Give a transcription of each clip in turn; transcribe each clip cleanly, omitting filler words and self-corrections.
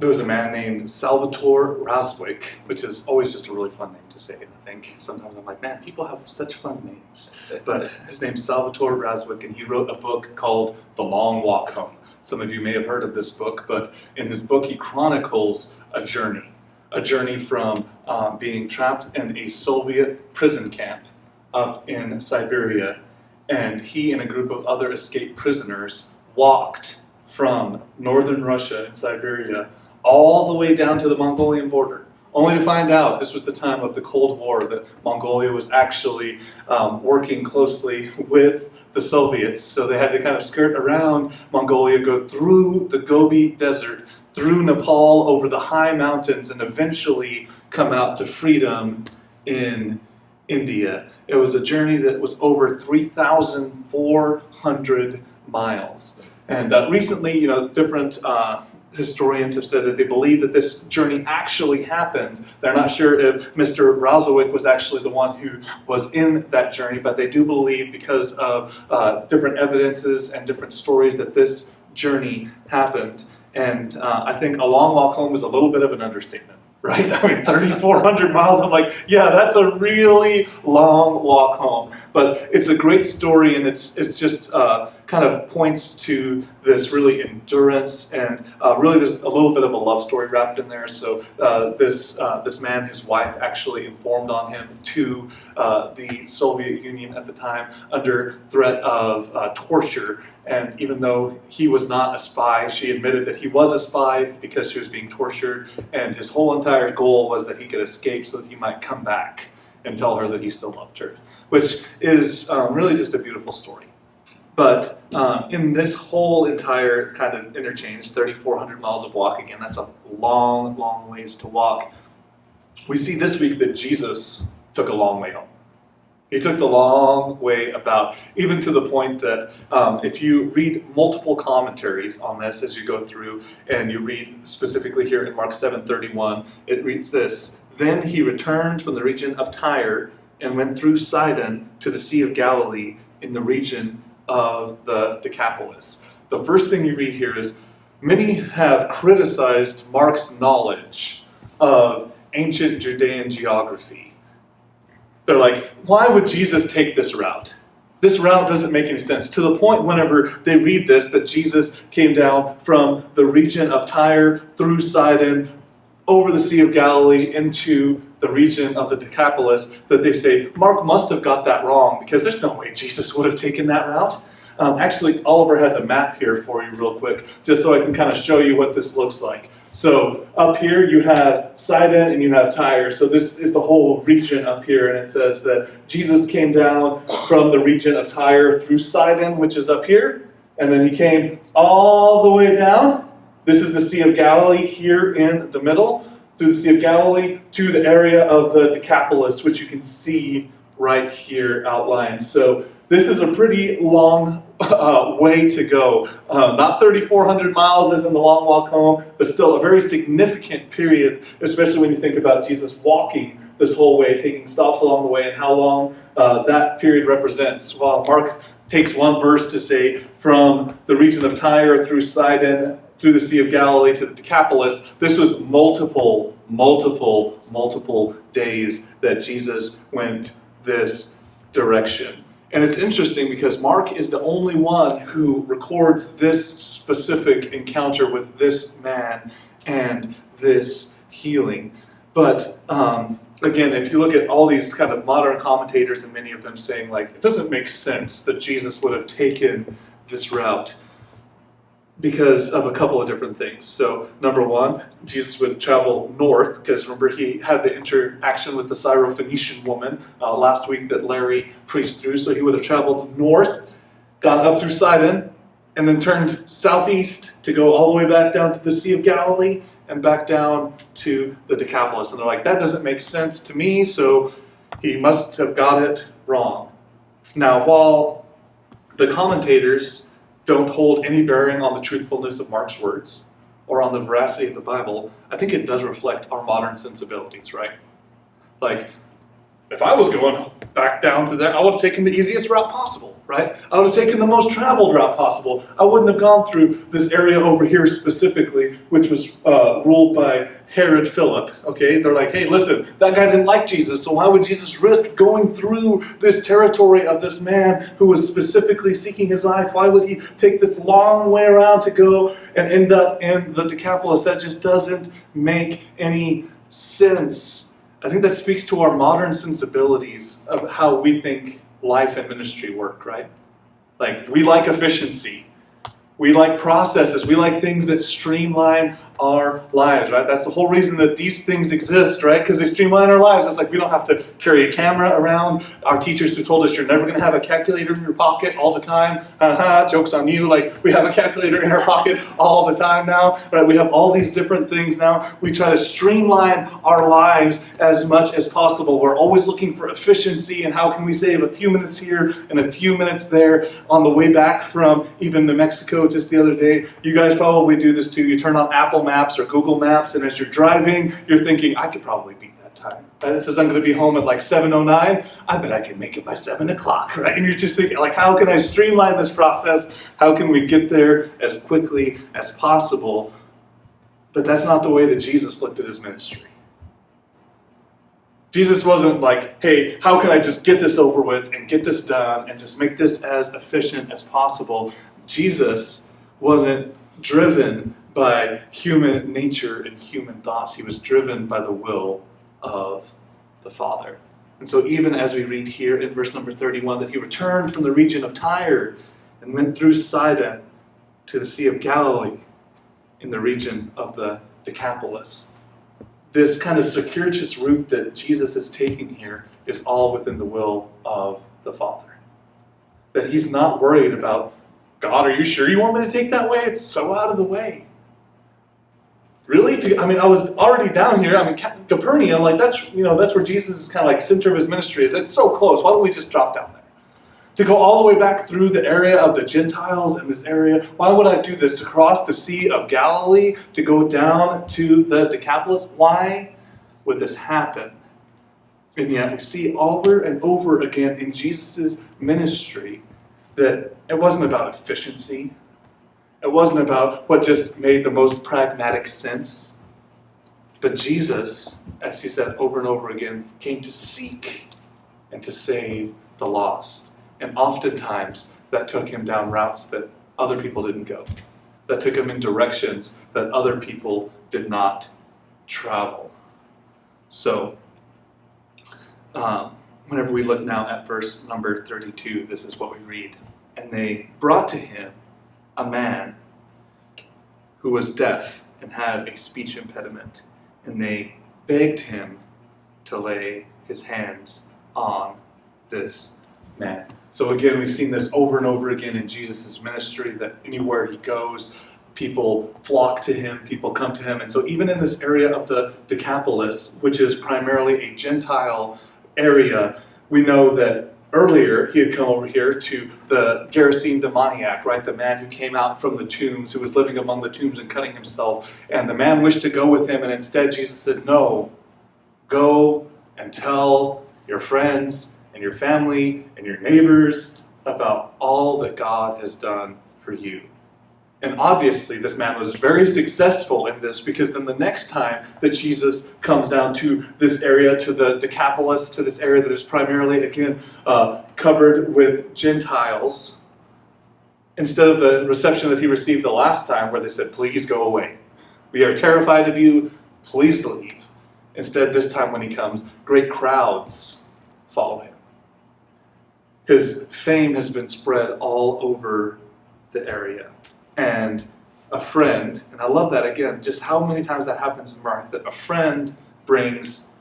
there was a man named Salvatore Raswick, which is always just a really fun name to say, I think. Sometimes I'm like, man, people have such fun names. But his name's Salvatore Raswick, and he wrote a book called The Long Walk Home. Some of you may have heard of this book, but in his book he chronicles a journey from being trapped in a Soviet prison camp up in Siberia, and he and a group of other escaped prisoners walked from northern Russia and Siberia all the way down to the Mongolian border, only to find out this was the time of the Cold War, that Mongolia was actually working closely with the Soviets, so they had to kind of skirt around Mongolia, go through the Gobi Desert, through Nepal, over the high mountains, and eventually come out to freedom in India. It was a journey that was over 3,400 miles. And recently, different historians have said that they believe that this journey actually happened. They're not sure if Mr. Razowick was actually the one who was in that journey, but they do believe, because of different evidences and different stories, that this journey happened. And I think a long walk home is a little bit of an understatement, right? I mean, 3,400 miles, I'm like, yeah, that's a really long walk home. But it's a great story, and it's just kind of points to this really endurance, and really there's a little bit of a love story wrapped in there. So this man, his wife, actually informed on him to the Soviet Union at the time under threat of torture. And even though he was not a spy, she admitted that he was a spy because she was being tortured, and his whole entire goal was that he could escape so that he might come back and tell her that he still loved her, which is really just a beautiful story. But in this whole entire kind of interchange, 3,400 miles of walk, again, that's a long, long ways to walk. We see this week that Jesus took a long way home. He took the long way about, even to the point that if you read multiple commentaries on this as you go through, and you read specifically here in Mark 7:31, it reads this: "Then he returned from the region of Tyre and went through Sidon to the Sea of Galilee in the region of the Decapolis." The first thing you read here is, many have criticized Mark's knowledge of ancient Judean geography. They're like, why would Jesus take this route? This route doesn't make any sense. To the point, whenever they read this, that Jesus came down from the region of Tyre through Sidon, over the Sea of Galilee, into the region of the Decapolis, that they say, Mark must have got that wrong, because there's no way Jesus would have taken that route. Actually, Oliver has a map here for you real quick, just so I can kind of show you what this looks like. So up here you have Sidon and you have Tyre. So this is the whole region up here, and it says that Jesus came down from the region of Tyre through Sidon, which is up here, and then he came all the way down. This is the Sea of Galilee here in the middle, through the Sea of Galilee to the area of the Decapolis, which you can see right here outlined. So this is a pretty long way to go. Not 3,400 miles as in the long walk home, but still a very significant period, especially when you think about Jesus walking this whole way, taking stops along the way, and how long that period represents. While Mark takes one verse to say from the region of Tyre through Sidon, through the Sea of Galilee to the Decapolis, this was multiple days that Jesus went this direction. And it's interesting because Mark is the only one who records this specific encounter with this man and this healing. But again, if you look at all these kind of modern commentators, and many of them saying, like, it doesn't make sense that Jesus would have taken this route because of a couple of different things. So number one, Jesus would travel north, because remember he had the interaction with the Syrophoenician woman last week that Larry preached through. So he would have traveled north, gone up through Sidon, and then turned southeast to go all the way back down to the Sea of Galilee and back down to the Decapolis. And they're like, that doesn't make sense to me, so he must have got it wrong. Now, while the commentators don't hold any bearing on the truthfulness of Mark's words or on the veracity of the Bible, I think it does reflect our modern sensibilities, right? Like, if I was going back down to there, I would have taken the easiest route possible, right? I would have taken the most traveled route possible. I wouldn't have gone through this area over here specifically, which was ruled by Herod Philip, okay? They're like, hey, listen, that guy didn't like Jesus, so why would Jesus risk going through this territory of this man who was specifically seeking his life? Why would he take this long way around to go and end up in the Decapolis? That just doesn't make any sense. I think that speaks to our modern sensibilities of how we think life and ministry work, right? Like, we like efficiency. We like processes. We like things that streamline our lives, right? That's the whole reason that these things exist, right? Because they streamline our lives. It's like we don't have to carry a camera around. Our teachers who told us you're never going to have a calculator in your pocket all the time. Joke's on you. Like, we have a calculator in our pocket all the time now, right? We have all these different things now. We try to streamline our lives as much as possible. We're always looking for efficiency and how can we save a few minutes here and a few minutes there. On the way back from even New Mexico just the other day, you guys probably do this too. You turn on Apple Maps or Google Maps, and as you're driving, you're thinking, I could probably beat that time. Right? It says I'm going to be home at like 7:09. I bet I can make it by 7 o'clock, right? And you're just thinking, like, how can I streamline this process? How can we get there as quickly as possible? But that's not the way that Jesus looked at his ministry. Jesus wasn't like, hey, how can I just get this over with and get this done and just make this as efficient as possible? Jesus wasn't driven by human nature and human thoughts. He was driven by the will of the Father. And so even as we read here in verse number 31, that he returned from the region of Tyre and went through Sidon to the Sea of Galilee in the region of the Decapolis. This kind of circuitous route that Jesus is taking here is all within the will of the Father. That he's not worried about, God, are you sure you want me to take that way? It's so out of the way. Really? I was already down here. Capernaum, like that's where Jesus is kind of like center of his ministry is. It's so close. Why don't we just drop down there? To go all the way back through the area of the Gentiles in this area. Why would I do this? To cross the Sea of Galilee, to go down to the Decapolis? Why would this happen? And yet we see over and over again in Jesus' ministry that it wasn't about efficiency. It wasn't about what just made the most pragmatic sense. But Jesus, as he said over and over again, came to seek and to save the lost. And oftentimes, that took him down routes that other people didn't go. That took him in directions that other people did not travel. So, whenever we look now at verse number 32, this is what we read. And they brought to him a man who was deaf and had a speech impediment. And they begged him to lay his hands on this man. So again, we've seen this over and over again in Jesus' ministry, that anywhere he goes, people flock to him, people come to him. And so even in this area of the Decapolis, which is primarily a Gentile area, we know that earlier he had come over here to the Gerasene demoniac, right? The man who came out from the tombs, who was living among the tombs and cutting himself. And the man wished to go with him, and instead Jesus said, no, go and tell your friends and your family and your neighbors about all that God has done for you. And obviously this man was very successful in this, because then the next time that Jesus comes down to this area, to the Decapolis, to this area that is primarily, again, covered with Gentiles, instead of the reception that he received the last time where they said, please go away. We are terrified of you. Please leave. Instead, this time when he comes, great crowds follow him. His fame has been spread all over the area. And a friend, and I love that again, just how many times that happens in Mark, that a friend brings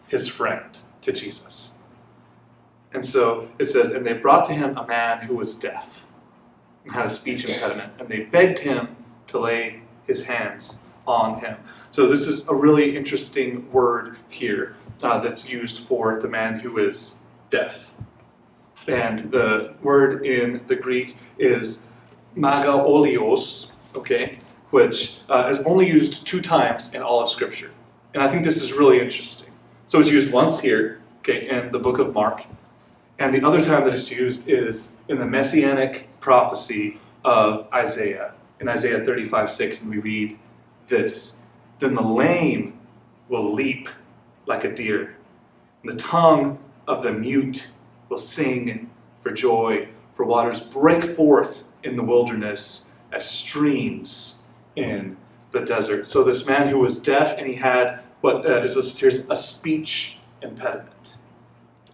his friend to Jesus. And so it says, and they brought to him a man who was deaf and had a speech impediment, and they begged him to lay his hands on him. So this is a really interesting word here that's used for the man who is deaf. And the word in the Greek is magaolios, okay, which is only used 2 times in all of Scripture. And I think this is really interesting. So it's used once here, okay, in the book of Mark, And the other time that it's used is in the messianic prophecy of Isaiah, in Isaiah 35:6, and we read this: "Then the lame will leap like a deer, and the tongue of the mute will sing for joy, for waters break forth in the wilderness as streams in the desert." So this man who was deaf, and he had what is listed here as a speech impediment.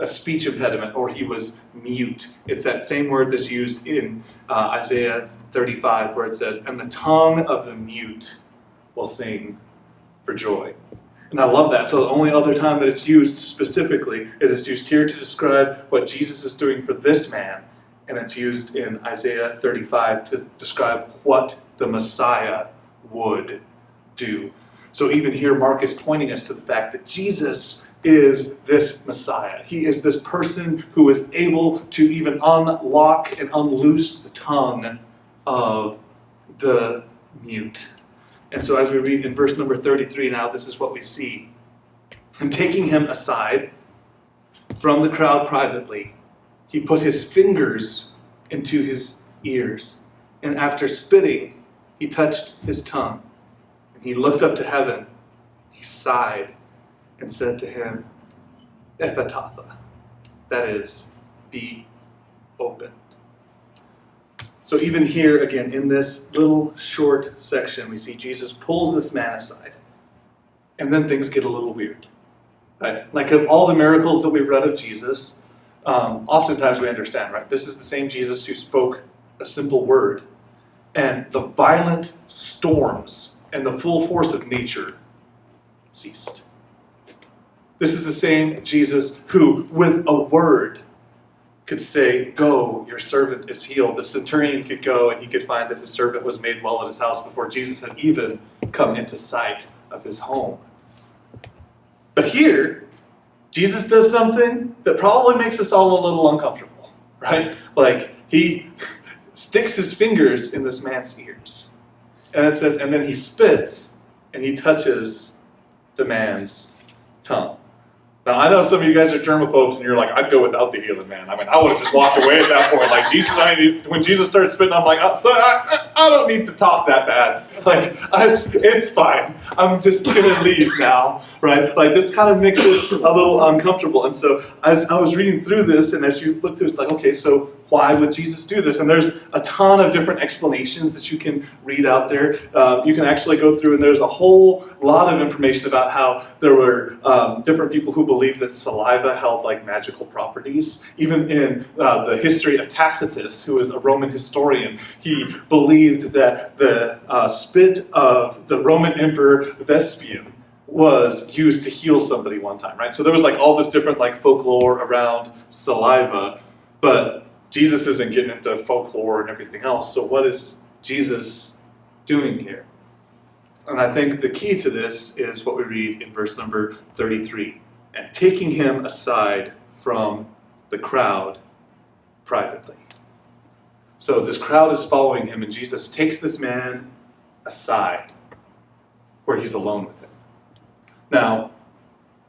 A speech impediment, or he was mute. It's that same word that's used in Isaiah 35, where it says, "And the tongue of the mute will sing for joy." And I love that. So the only other time that it's used specifically is it's used here to describe what Jesus is doing for this man, and it's used in Isaiah 35 to describe what the Messiah would do. So even here, Mark is pointing us to the fact that Jesus is this Messiah. He is this person who is able to even unlock and unloose the tongue of the mute. And so as we read in verse number 33 now, this is what we see. "And taking him aside from the crowd privately, he put his fingers into his ears, and after spitting, he touched his tongue. And he looked up to heaven, he sighed, and said to him, Ephathatha," that is, "be opened." So even here, again, in this little short section, we see Jesus pulls this man aside, and then things get a little weird. Right? Like of all the miracles that we've read of Jesus, oftentimes we understand, right? This is the same Jesus who spoke a simple word, and the violent storms and the full force of nature ceased. This is the same Jesus who, with a word, could say, "Go, your servant is healed." The centurion could go and he could find that his servant was made well at his house before Jesus had even come into sight of his home. But here, Jesus does something that probably makes us all a little uncomfortable, right? Like, he sticks his fingers in this man's ears. And it says, and then he spits and he touches the man's tongue. Now, I know some of you guys are germaphobes, and you're like, "I'd go without the healing, man." I mean, I would have just walked away at that point. Like, Jesus, when Jesus started spitting, I'm like, "So I don't need to talk that bad. Like, it's fine. I'm just going to leave now," right? Like, this kind of makes us a little uncomfortable. And so as I was reading through this, and as you look through it, it's like, okay, so why would Jesus do this? And there's a ton of different explanations that you can read out there. You can actually go through, and there's a whole lot of information about how there were different people who believed that saliva held like magical properties. Even in the history of Tacitus, who is a Roman historian, he believed that the spit of the Roman Emperor Vespasian was used to heal somebody one time, right? So there was like all this different like folklore around saliva, but Jesus isn't getting into folklore and everything else. So what is Jesus doing here? And I think the key to this is what we read in verse number 33. "And taking him aside from the crowd privately." So this crowd is following him, and Jesus takes this man aside where he's alone with him. Now,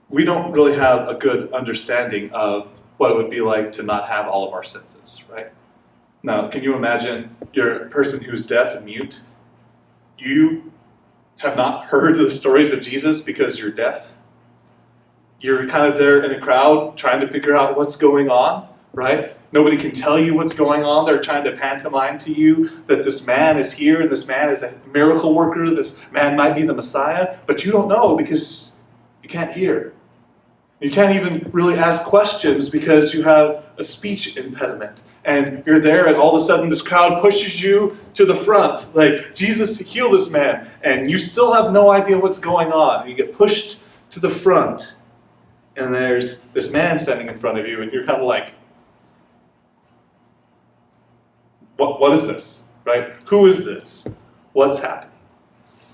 we don't really have a good understanding of what it would be like to not have all of our senses, right? Now, can you imagine you're a person who's deaf and mute? You have not heard the stories of Jesus because you're deaf. You're kind of there in a crowd trying to figure out what's going on, right? Nobody can tell you what's going on. They're trying to pantomime to you that this man is here and this man is a miracle worker. This man might be the Messiah, but you don't know because you can't hear. You can't even really ask questions because you have a speech impediment. And you're there, and all of a sudden this crowd pushes you to the front. Like, Jesus, heal this man. And you still have no idea what's going on. And you get pushed to the front. And there's this man standing in front of you, and you're kind of like, what is this? Right? Who is this? What's happening?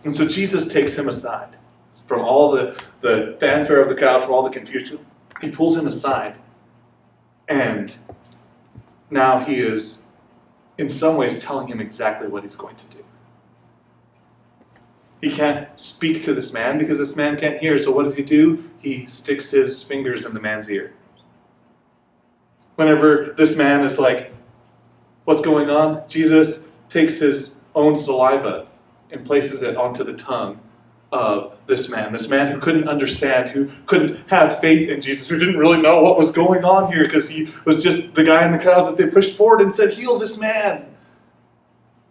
And so Jesus takes him aside. From all the fanfare of the crowd, from all the confusion, he pulls him aside. And now he is, in some ways, telling him exactly what he's going to do. He can't speak to this man because this man can't hear. So what does he do? He sticks his fingers in the man's ear. Whenever this man is like, what's going on? Jesus takes his own saliva and places it onto the tongue of this man who couldn't understand, who couldn't have faith in Jesus, who didn't really know what was going on here because he was just the guy in the crowd that they pushed forward and said, heal this man.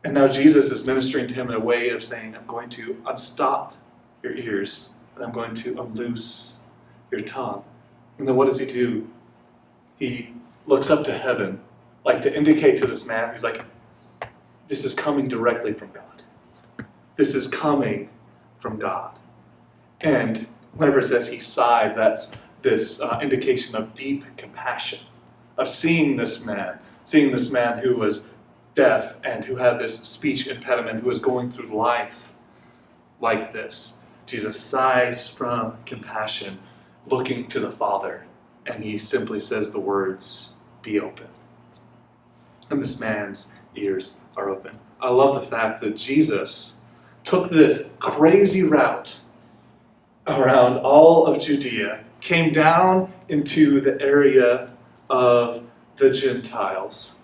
And now Jesus is ministering to him in a way of saying, I'm going to unstop your ears and I'm going to unloose your tongue. And then what does he do? He looks up to heaven, like to indicate to this man, he's like, this is coming directly from God. This is coming from God. And whenever it says he sighed, that's this indication of deep compassion, of seeing this man who was deaf and who had this speech impediment, who was going through life like this. Jesus sighs from compassion, looking to the Father, and he simply says the words, be open. And this man's ears are open. I love the fact that Jesus took this crazy route around all of Judea, came down into the area of the Gentiles,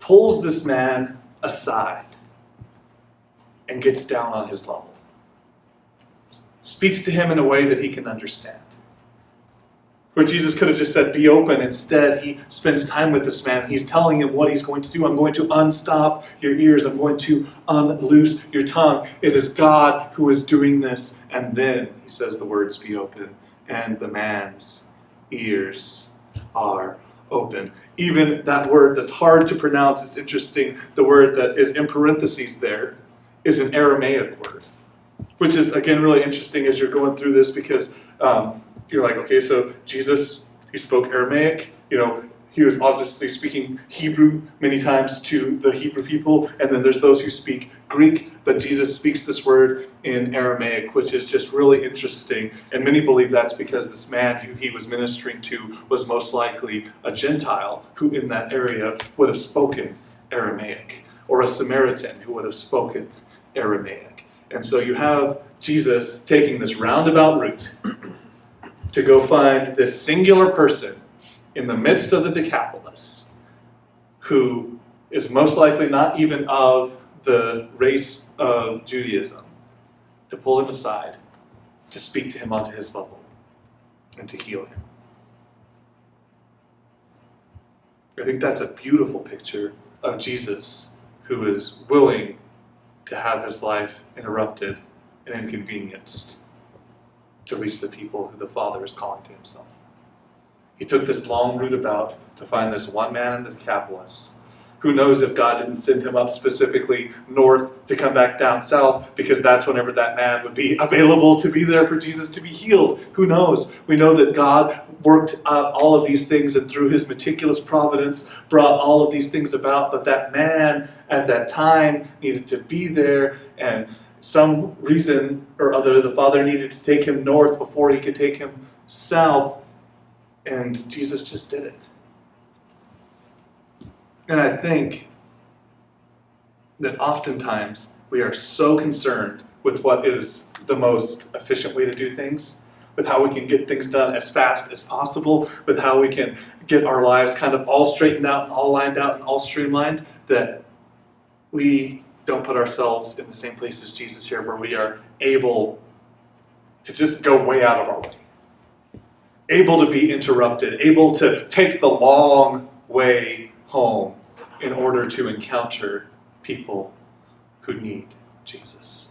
pulls this man aside, and gets down on his level. Speaks to him in a way that he can understand. Where Jesus could have just said, be open. Instead, he spends time with this man. He's telling him what he's going to do. I'm going to unstop your ears. I'm going to unloose your tongue. It is God who is doing this. And then he says the words, be open. And the man's ears are open. Even that word that's hard to pronounce, it's interesting. The word that is in parentheses there is an Aramaic word, which is, again, really interesting as you're going through this because you're like, okay, so Jesus, he spoke Aramaic, he was obviously speaking Hebrew many times to the Hebrew people, and then there's those who speak Greek, but Jesus speaks this word in Aramaic, which is just really interesting, and many believe that's because this man who he was ministering to was most likely a Gentile who in that area would have spoken Aramaic, or a Samaritan who would have spoken Aramaic. And so you have Jesus taking this roundabout route to go find this singular person in the midst of the Decapolis who is most likely not even of the race of Judaism, to pull him aside, to speak to him onto his level, and to heal him. I think that's a beautiful picture of Jesus who is willing to have his life interrupted and inconvenienced to reach the people who the Father is calling to himself. He took this long route about to find this one man in the Decapolis. Who knows if God didn't send him up specifically north to come back down south, because that's whenever that man would be available to be there for Jesus to be healed. Who knows? We know that God worked out all of these things and through his meticulous providence brought all of these things about, but that man at that time needed to be there, and some reason or other, the Father needed to take him north before he could take him south, and Jesus just did it. And I think that oftentimes we are so concerned with what is the most efficient way to do things, with how we can get things done as fast as possible, with how we can get our lives kind of all straightened out and all lined out and all streamlined, that we don't put ourselves in the same place as Jesus here, where we are able to just go way out of our way. Able to be interrupted, able to take the long way home in order to encounter people who need Jesus.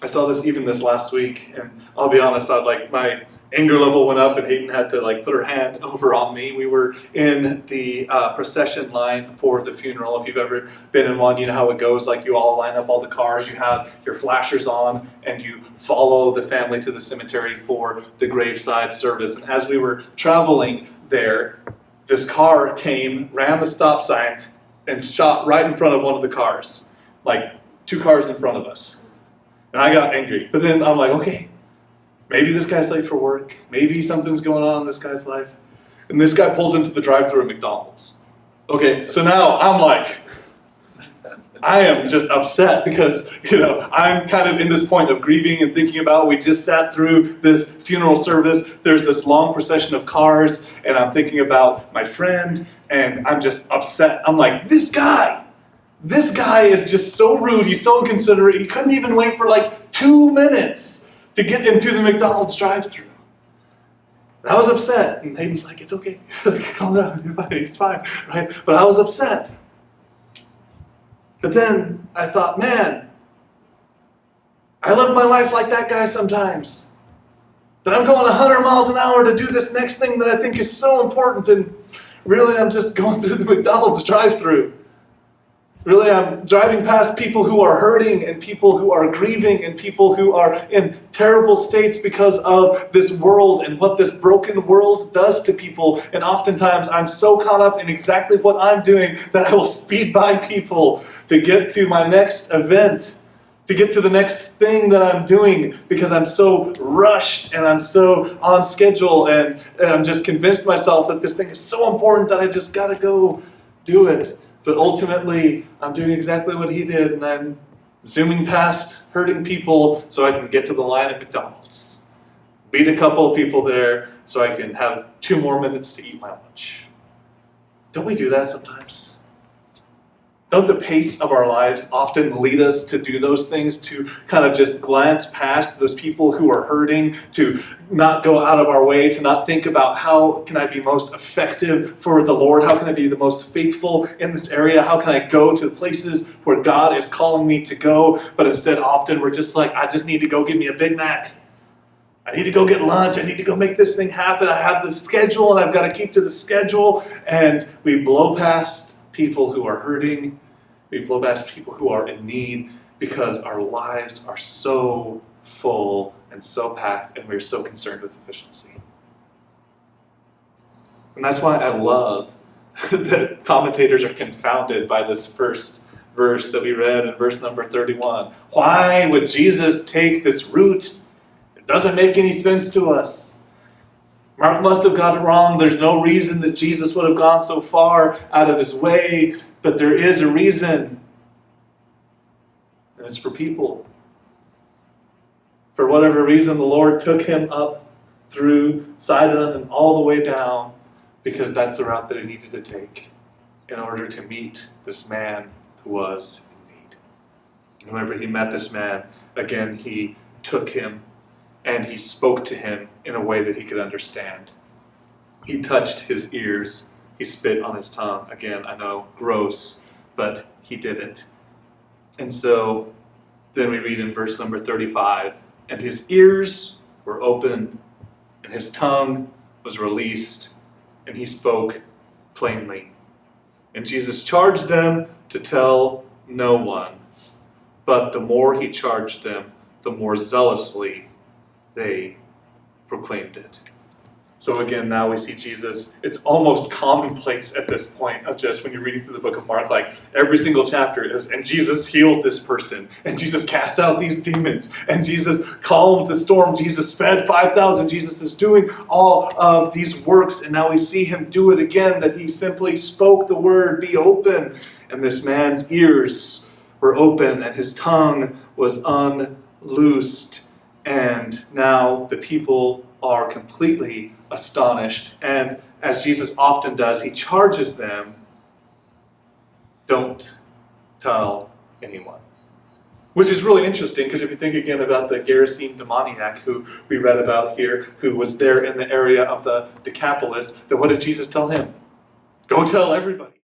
I saw this even this last week, and I'll be honest, my anger level went up and Hayden had to put her hand over on me. We were in the procession line for the funeral. If you've ever been in one, you know how it goes. You all line up all the cars, you have your flashers on, and you follow the family to the cemetery for the graveside service. And as we were traveling there, this car came, ran the stop sign, and shot right in front of one of the cars. 2 cars in front of us. And I got angry. But then I'm like, okay, maybe this guy's late for work. Maybe something's going on in this guy's life. And this guy pulls into the drive-thru at McDonald's. Okay, so now I'm like, I am just upset because, I'm kind of in this point of grieving and thinking about, we just sat through this funeral service. There's this long procession of cars, and I'm thinking about my friend, and I'm just upset. I'm like, this guy is just so rude. He's so inconsiderate. He couldn't even wait for like 2 minutes to get into the McDonald's drive-thru. I was upset, and Hayden's like, it's okay. Calm down, you're fine, it's fine, right? But I was upset. But then I thought, man, I live my life like that guy sometimes. That I'm going 100 miles an hour to do this next thing that I think is so important, and really I'm just going through the McDonald's drive-thru. Really, I'm driving past people who are hurting and people who are grieving and people who are in terrible states because of this world and what this broken world does to people. And oftentimes I'm so caught up in exactly what I'm doing that I will speed by people to get to my next event, to get to the next thing that I'm doing, because I'm so rushed and I'm so on schedule, and I'm just convinced myself that this thing is so important that I just gotta go do it. But ultimately, I'm doing exactly what he did, and I'm zooming past hurting people so I can get to the line at McDonald's. Beat a couple of people there so I can have 2 more minutes to eat my lunch. Don't we do that sometimes? Don't the pace of our lives often lead us to do those things, to kind of just glance past those people who are hurting, to not go out of our way, to not think about how can I be most effective for the Lord? How can I be the most faithful in this area? How can I go to the places where God is calling me to go? But instead, often we're just like, I just need to go get me a Big Mac. I need to go get lunch. I need to go make this thing happen. I have this schedule and I've got to keep to the schedule. And we blow past people who are hurting. We blow past people who are in need because our lives are so full and so packed, and we're so concerned with efficiency. And that's why I love that commentators are confounded by this first verse that we read in verse number 31. Why would Jesus take this route? It doesn't make any sense to us. Mark must have got it wrong. There's no reason that Jesus would have gone so far out of his way, but there is a reason. And it's for people. For whatever reason, the Lord took him up through Sidon and all the way down, because that's the route that he needed to take in order to meet this man who was in need. And whenever he met this man, again, he took him and he spoke to him in a way that he could understand. He touched his ears. He spit on his tongue. Again, I know, gross, but he did it. And so then we read in verse number 35, and his ears were opened, and his tongue was released, and he spoke plainly. And Jesus charged them to tell no one, but the more he charged them, the more zealously they proclaimed it. So again, now we see Jesus. It's almost commonplace at this point of just when you're reading through the book of Mark, like every single chapter is, and Jesus healed this person, and Jesus cast out these demons, and Jesus calmed the storm, Jesus fed 5,000, Jesus is doing all of these works, and now we see him do it again, that he simply spoke the word, be open, and this man's ears were open, and his tongue was unloosed, and now the people are completely astonished. And as Jesus often does, he charges them, don't tell anyone. Which is really interesting, because if you think again about the Gerasene demoniac who we read about here, who was there in the area of the Decapolis, then what did Jesus tell him? Go tell everybody.